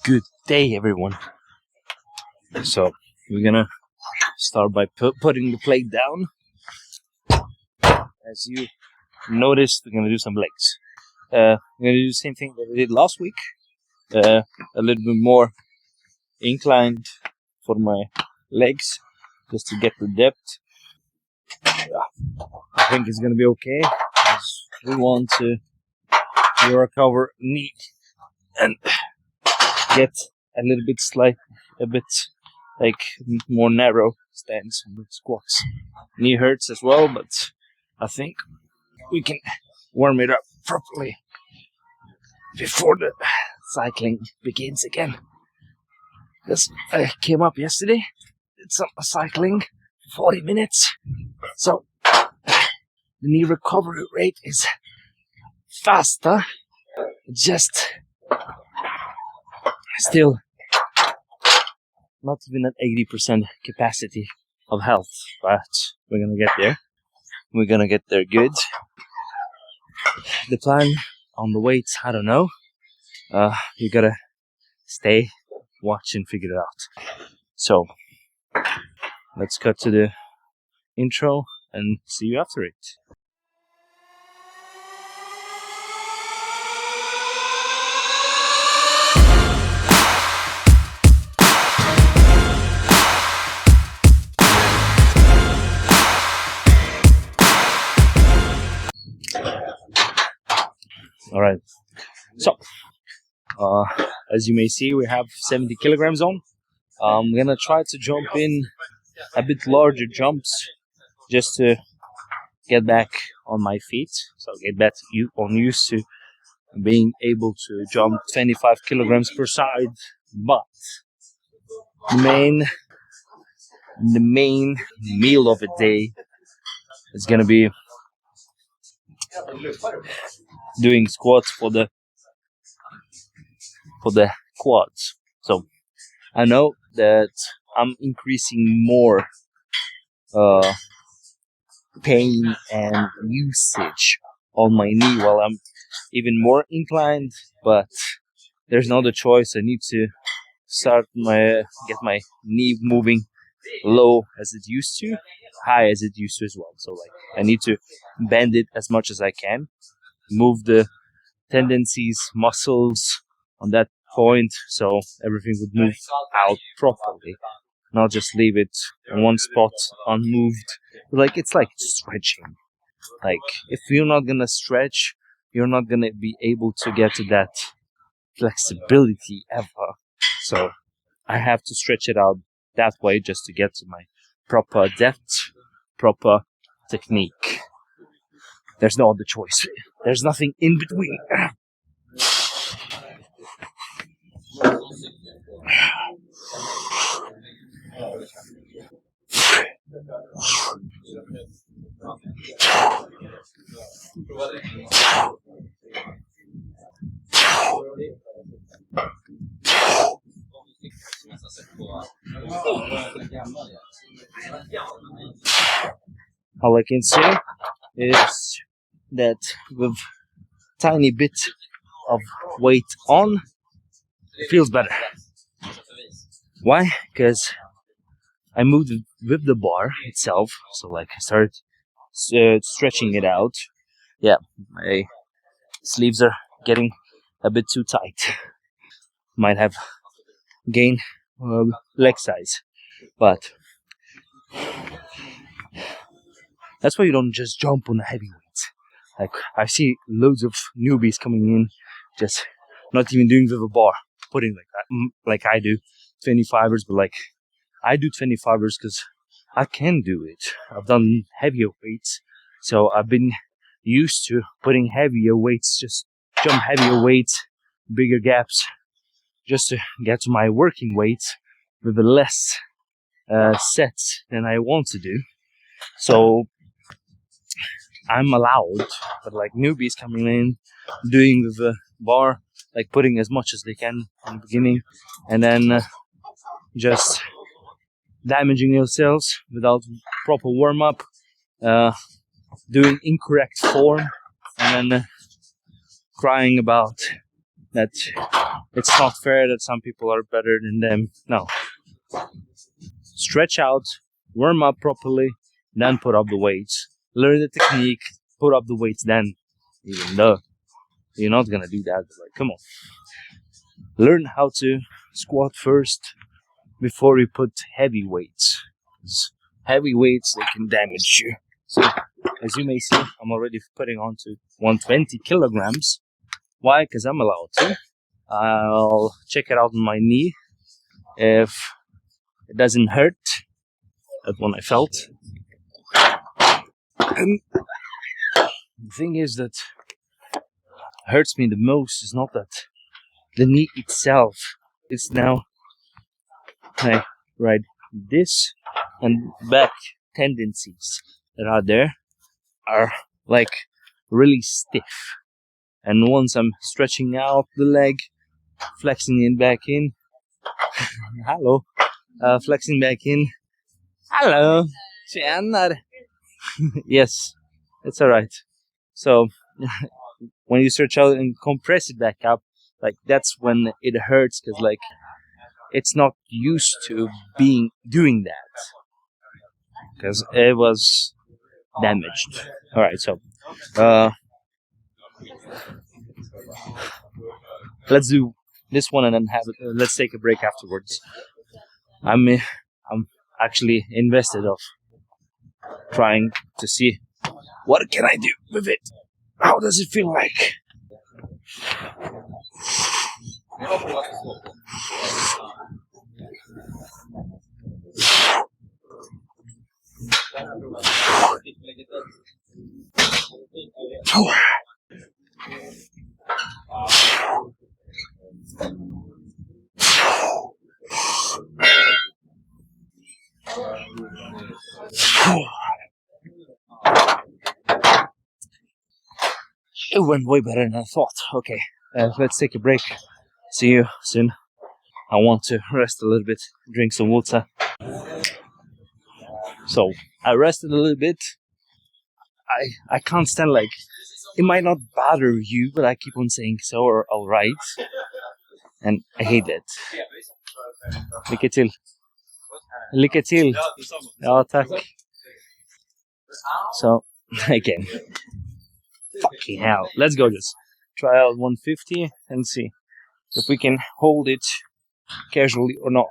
Good day, everyone. So we're gonna start by putting the plate down. As you noticed, we're gonna do some legs. We're gonna do the same thing that we did last week. A little bit more inclined for my legs, just to get the depth. I think it's gonna be okay, because we want to recover knee and get a little bit more narrow stance on the squats. Knee hurts as well, but I think we can warm it up properly before the cycling begins again. Because I came up yesterday, did some cycling, 40 minutes, so the knee recovery rate is faster, just still not even at 80% capacity of health, but we're gonna get there. We're gonna get there good. The plan on the weights, I don't know. You gotta stay, watch, and figure it out. So let's cut to the intro and see you after it. Alright, so as you may see, we have 70 kilograms on. I'm gonna try to jump in a bit larger jumps just to get back on my feet, so get back used to being able to jump 25 kilograms per side. But the main meal of the day is gonna be doing squats for the quads. So I know that I'm increasing more pain and usage on my knee while I'm even more inclined, but there's no other choice. I need to get my knee moving low as it used to, high as it used to as well. So I need to bend it as much as I can, move the tendencies, muscles on that point, so everything would move out properly, not just leave it in one spot unmoved. It's like stretching. If you're not gonna stretch, you're not gonna be able to get to that flexibility ever. So I have to stretch it out that way just to get to my proper depth, proper technique. There's no other choice. There's nothing in between. All I can say is that with tiny bit of weight on, it feels better. Why? Because I moved with the bar itself, so I started stretching it out. Yeah, my sleeves are getting a bit too tight. Might have gained leg size, but that's why you don't just jump on the heavy weights. I see loads of newbies coming in, just not even doing with a bar, putting like that, like I do, 25ers, but I do 25ers because I can do it. I've done heavier weights, so I've been used to putting heavier weights, just jump heavier weights, bigger gaps, just to get to my working weights with the less sets than I want to do. So I'm allowed, but newbies coming in, doing with the bar, putting as much as they can in the beginning, and then just damaging yourselves without proper warm-up, doing incorrect form, and then crying about that it's not fair that some people are better than them. No. Stretch out, warm up properly, then put up the weights. Learn the technique, put up the weights then. Even though you're not gonna do that, like, come on. Learn how to squat first before you put heavy weights. Heavy weights, they can damage you. So, as you may see, I'm already putting on to 120 kilograms. Why? Because I'm allowed to. I'll check it out on my knee. If it doesn't hurt, that's what I felt. And the thing is that hurts me the most is not that the knee itself. It's now right this and back tendencies that are there are like really stiff. And once I'm stretching out the leg, flexing it back in, hello, flexing back in, hello, yes, it's alright. So when you stretch out and compress it back up, like that's when it hurts, because like it's not used to doing that, because it was damaged. Alright, so let's do this one and then let's take a break afterwards. I'm actually invested of trying to see what can I do with it. How does it feel like? It went way better than I thought. Okay, let's take a break. See you soon. I want to rest a little bit, drink some water. So I rested a little bit. I can't stand, like, it might not bother you, but I keep on saying so or alright. And I hate that. Lycka till. Lycka till. Ja, tack. So, again. Fucking hell. Let's go just try out 150 and see if we can hold it casually or not.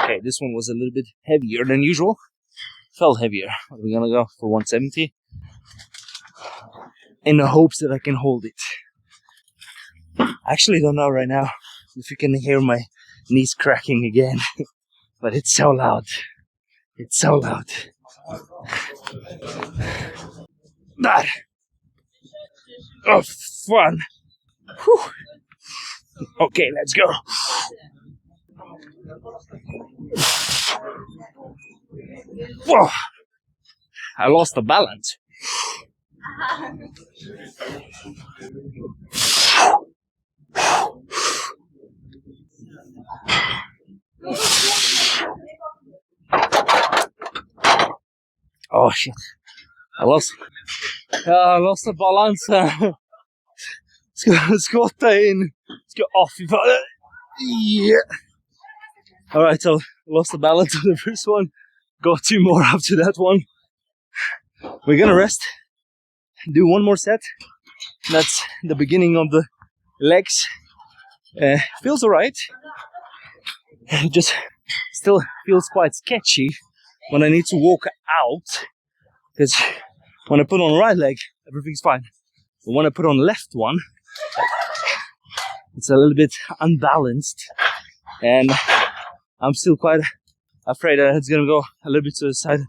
Okay, this one was a little bit heavier than usual. Felt heavier. We're gonna go for 170 in the hopes that I can hold it. I actually don't know right now if you can hear my knees cracking again, but it's so loud. It's so loud. That. Oh, fun. Whew. Okay, let's go. Whoa. I lost the balance. Oh shit. I lost the balance. Skotta in. Ska off. Yeah. Alright, so lost the balance on the first one. Got 2 more after that one. We're gonna rest. Do 1 more set. That's the beginning of the legs. Feels alright. Just still feels quite sketchy when I need to walk out. Because when I put on the right leg, everything's fine. But when I put on the left one, it's a little bit unbalanced. And I'm still quite afraid that it's gonna go a little bit to the side.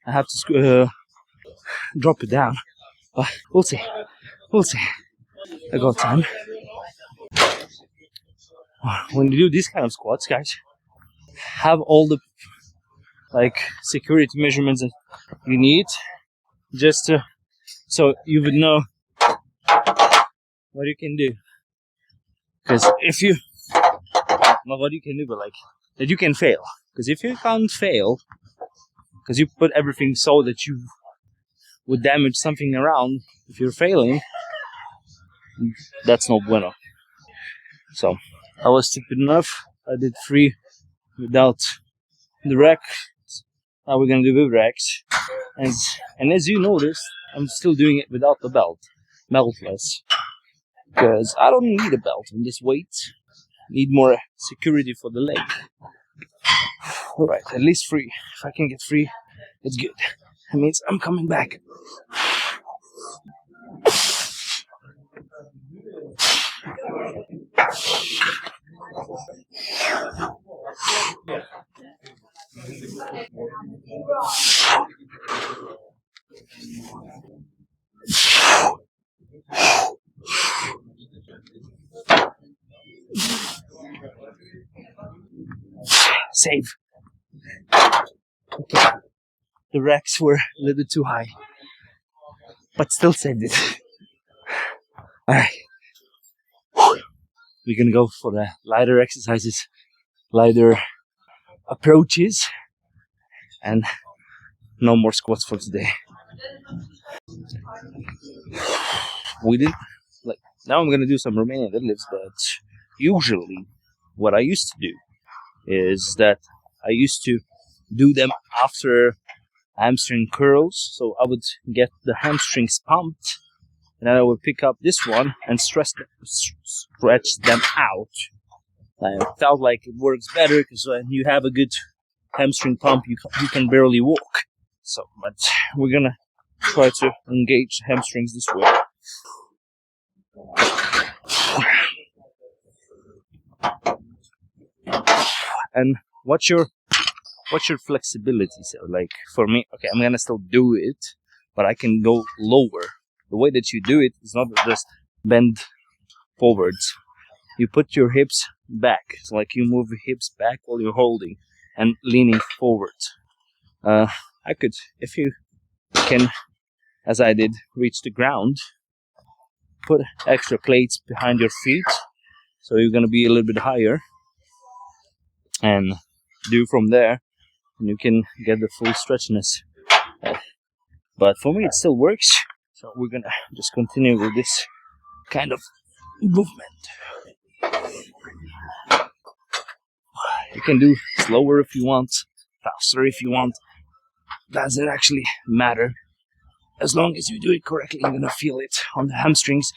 I have to drop it down. But we'll see. We'll see. I got time. when you do these kind of squats, guys, have all the security measurements that you need, just to, so you would know what you can do. Because if you, not what you can do, but that you can fail. Because if you can't fail, because you put everything so that you would damage something around, if you're failing, that's no bueno. So I was stupid enough. I did 3 without the rack. Now we're gonna do with racks. And as you noticed, I'm still doing it without the belt, beltless, because I don't need a belt on this weight. Need more security for the leg. All right, at least 3. If I can get 3, it's good. That means I'm coming back. Save. Okay. The racks were a little bit too high, but still saved it. Alright. We're gonna go for the lighter exercises, lighter approaches, and no more squats for today. We did, now I'm gonna do some Romanian deadlifts, but usually what I used to do is that I used to do them after hamstring curls. So I would get the hamstrings pumped, and then I would pick up this one and stretch them out. I felt like it works better because when you have a good hamstring pump, you can barely walk. So, but we're gonna try to engage hamstrings this way. And what's your flexibility? So for me, okay, I'm gonna still do it, but I can go lower. The way that you do it is not just bend forwards. You put your hips back, so you move your hips back while you're holding and leaning forward. I could, if you can, as I did, reach the ground, put extra plates behind your feet, so you're gonna be a little bit higher, and do from there, and you can get the full stretchiness. But for me, it still works, so we're gonna just continue with this kind of movement. You can do slower if you want, faster if you want. Doesn't actually matter. As long as you do it correctly, you're gonna feel it on the hamstrings.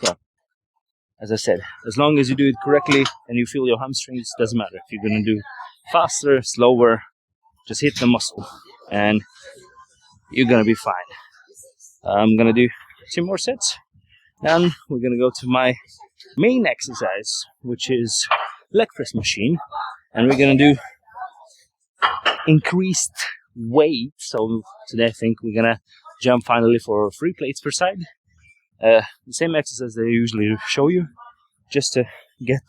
So, as I said, as long as you do it correctly and you feel your hamstrings, doesn't matter if you're gonna do faster, slower. Just hit the muscle, and you're gonna be fine. I'm gonna do 2 more sets, and we're gonna go to my main exercise, which is leg press machine, and we're gonna do increased weight. So today I think we're gonna jump finally for 3 plates per side. The same exercise that I usually show you, just to get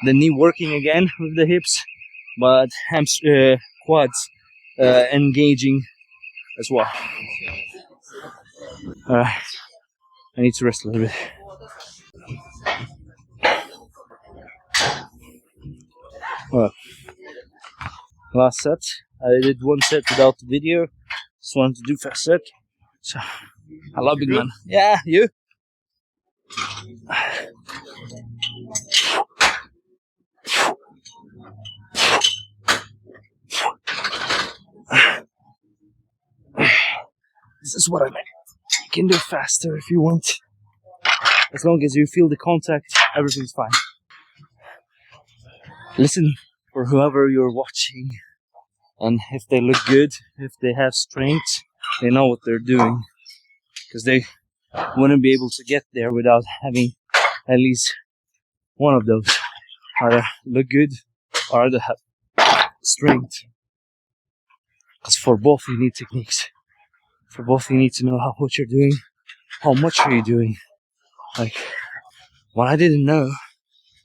the knee working again with the hips, but quads engaging as well. I need to rest a little bit. Well, last set. I did 1 set without the video. Just wanted to do fast set. So, I love big man. Yeah, you? This is what I meant. You can do faster if you want. As long as you feel the contact, everything's fine. Listen for whoever you're watching, and if they look good, if they have strength, they know what they're doing, because they wouldn't be able to get there without having at least one of those. Either look good or either have strength, because for both you need techniques. for both, you need to know what you're doing, how much are you doing. Like, what I didn't know,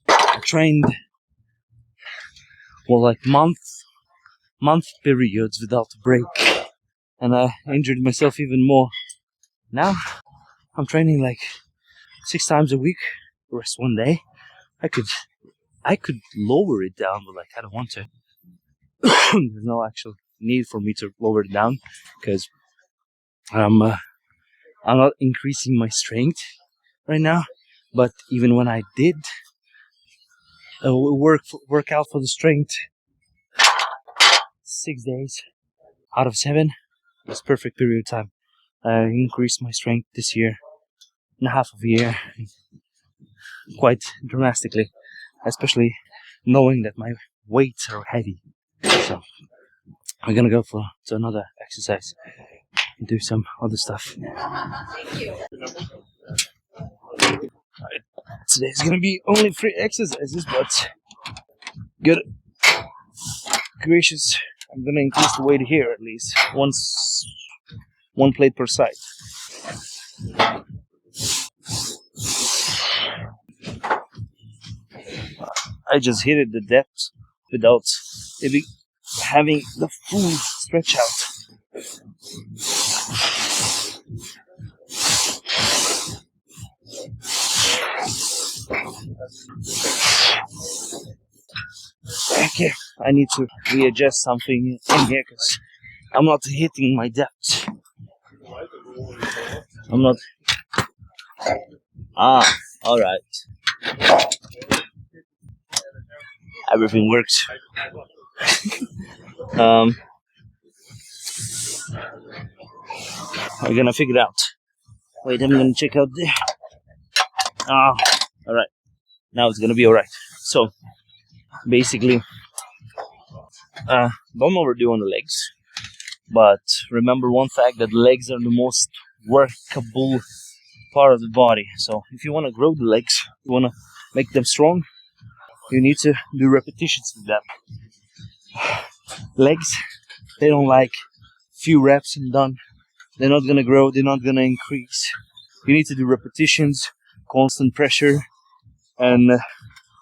I trained, well, like month periods without a break, and I injured myself even more. Now, I'm training like 6 times a week, rest one day. I could lower it down, but like, I don't want to. There's no actual need for me to lower it down, because I'm not increasing my strength right now. But even when I did work out for the strength 6 days out of 7, it's perfect period of time. I increased my strength this year, in half of a year, quite dramatically, especially knowing that my weights are heavy. So I'm gonna go to another exercise and do some other stuff. Today's gonna be only 3 exercises, but good gracious, I'm gonna increase the weight here at least one plate per side. I just hit it the depth without maybe having the full stretch out. Okay, I need to readjust something in here because I'm not hitting my depth. I'm not. Alright. Everything works. We're gonna figure it out. Wait, I'm gonna check out there. Alright. Now it's gonna be alright. So, basically, don't overdo on the legs. But remember one fact, that the legs are the most workable part of the body. So if you want to grow the legs, you want to make them strong, you need to do repetitions with them. Legs, they don't like few reps and done. They're not gonna grow, they're not gonna increase. You need to do repetitions, constant pressure, and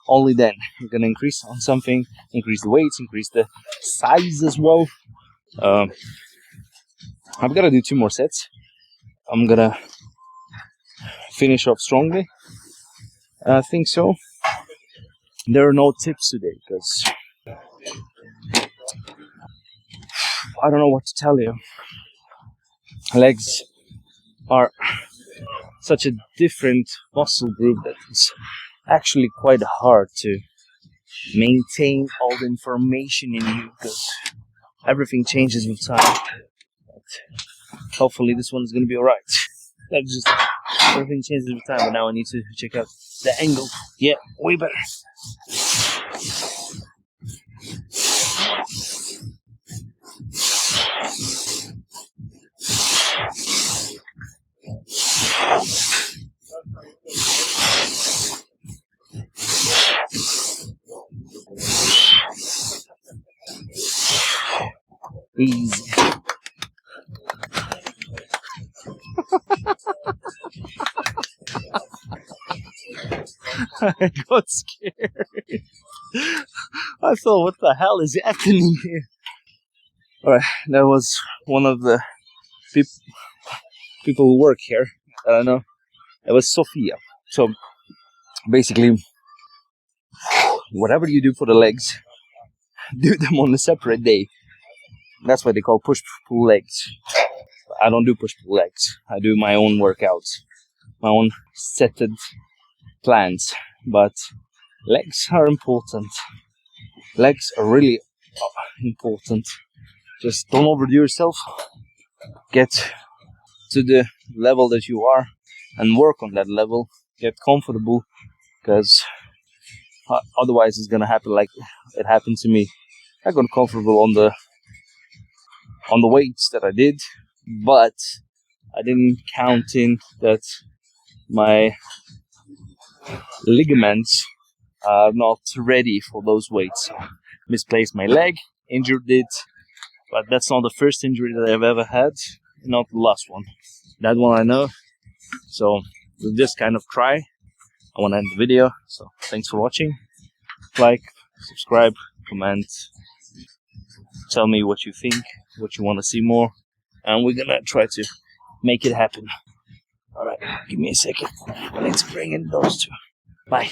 only then you're gonna increase on something, increase the weights, increase the size as well. I've gotta do 2 more sets. I'm gonna finish off strongly. I think so. There are no tips today because I don't know what to tell you. Legs are such a different muscle group that it's actually quite hard to maintain all the information in you because everything changes with time. But hopefully this one is going to be alright. That's just everything changes with time, but now I need to check out the angle. Yeah, way better. Easy. I got scared. I thought, what the hell is happening here? Alright, that was one of the people who work here. I don't know. It was Sophia. So basically, whatever you do for the legs, do them on a separate day. That's why they call push-pull legs. I don't do push-pull legs. I do my own workouts, my own set plans. But legs are important. Legs are really important. Just don't overdo yourself. Get to the level that you are and work on that level. Get comfortable, because otherwise it's gonna happen like it happened to me. I got comfortable on the weights that I did, but I didn't count in that my ligaments are not ready for those weights. Misplaced my leg, injured it, but that's not the first injury that I've ever had. not the last one. That one I know. So with this kind of try, I want to end the video. So thanks for watching. Like, subscribe, comment, tell me what you think, what you want to see more, and we're gonna try to make it happen. Alright, give me a second. I need to bring in those two. Bye.